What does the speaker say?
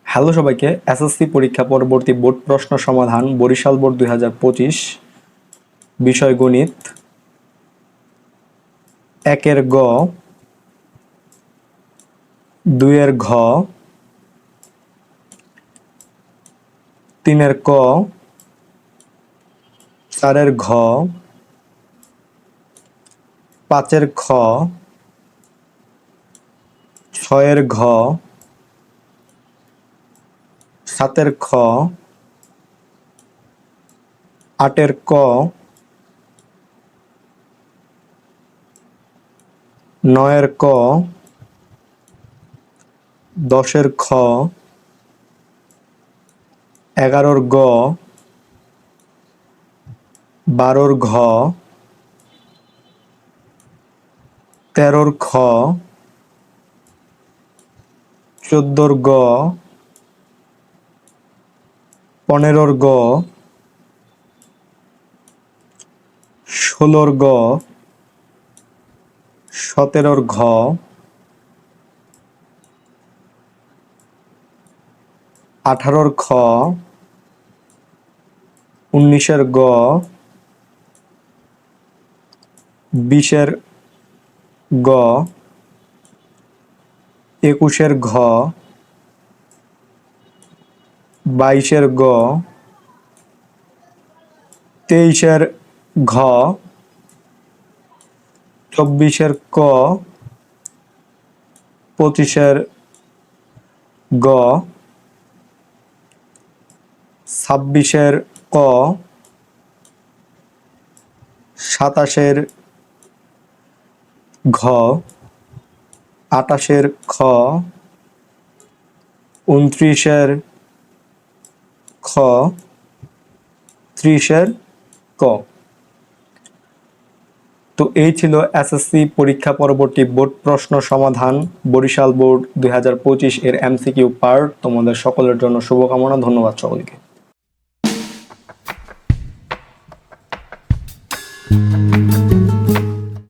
Hello সবাইকে, SSC পরীক্ষা পরবর্তী বোর্ড প্রশ্ন সমাধান বরিশাল বোর্ড 2025 বিষয় গণিত। 1 এর গ, 2 এর ঘ, 3 এর ক, 4 এর ঘ, 5 এর খ, 6 এর ঘ, 7 এর খ, 8 এর ক, 9 এর ক, 10 এর খ, 11 এর গ, 12 এর ঘ, 13 এর খ, 14 এর গ, 15 এর গ, 16 এর গ, 17 এর ঘ, 18 এর খ, 19 এর গ, 20 এর গ, 21 এর ঘ, 22 এর গ, 23 এর ঘ, 24 এর ক, 25 এর গ, 26 এর ক, 27 এর ঘ, 28 এর খ, 29 এর খ, 30 এর ক। তো এই ছিল এসএসসি পরীক্ষা পরবর্তী বোর্ড প্রশ্ন সমাধান বরিশাল বোর্ড 2025 এর এমসিকিউ পার্ট। তোমাদের সকলের জন্য শুভকামনা। ধন্যবাদ সকলকে।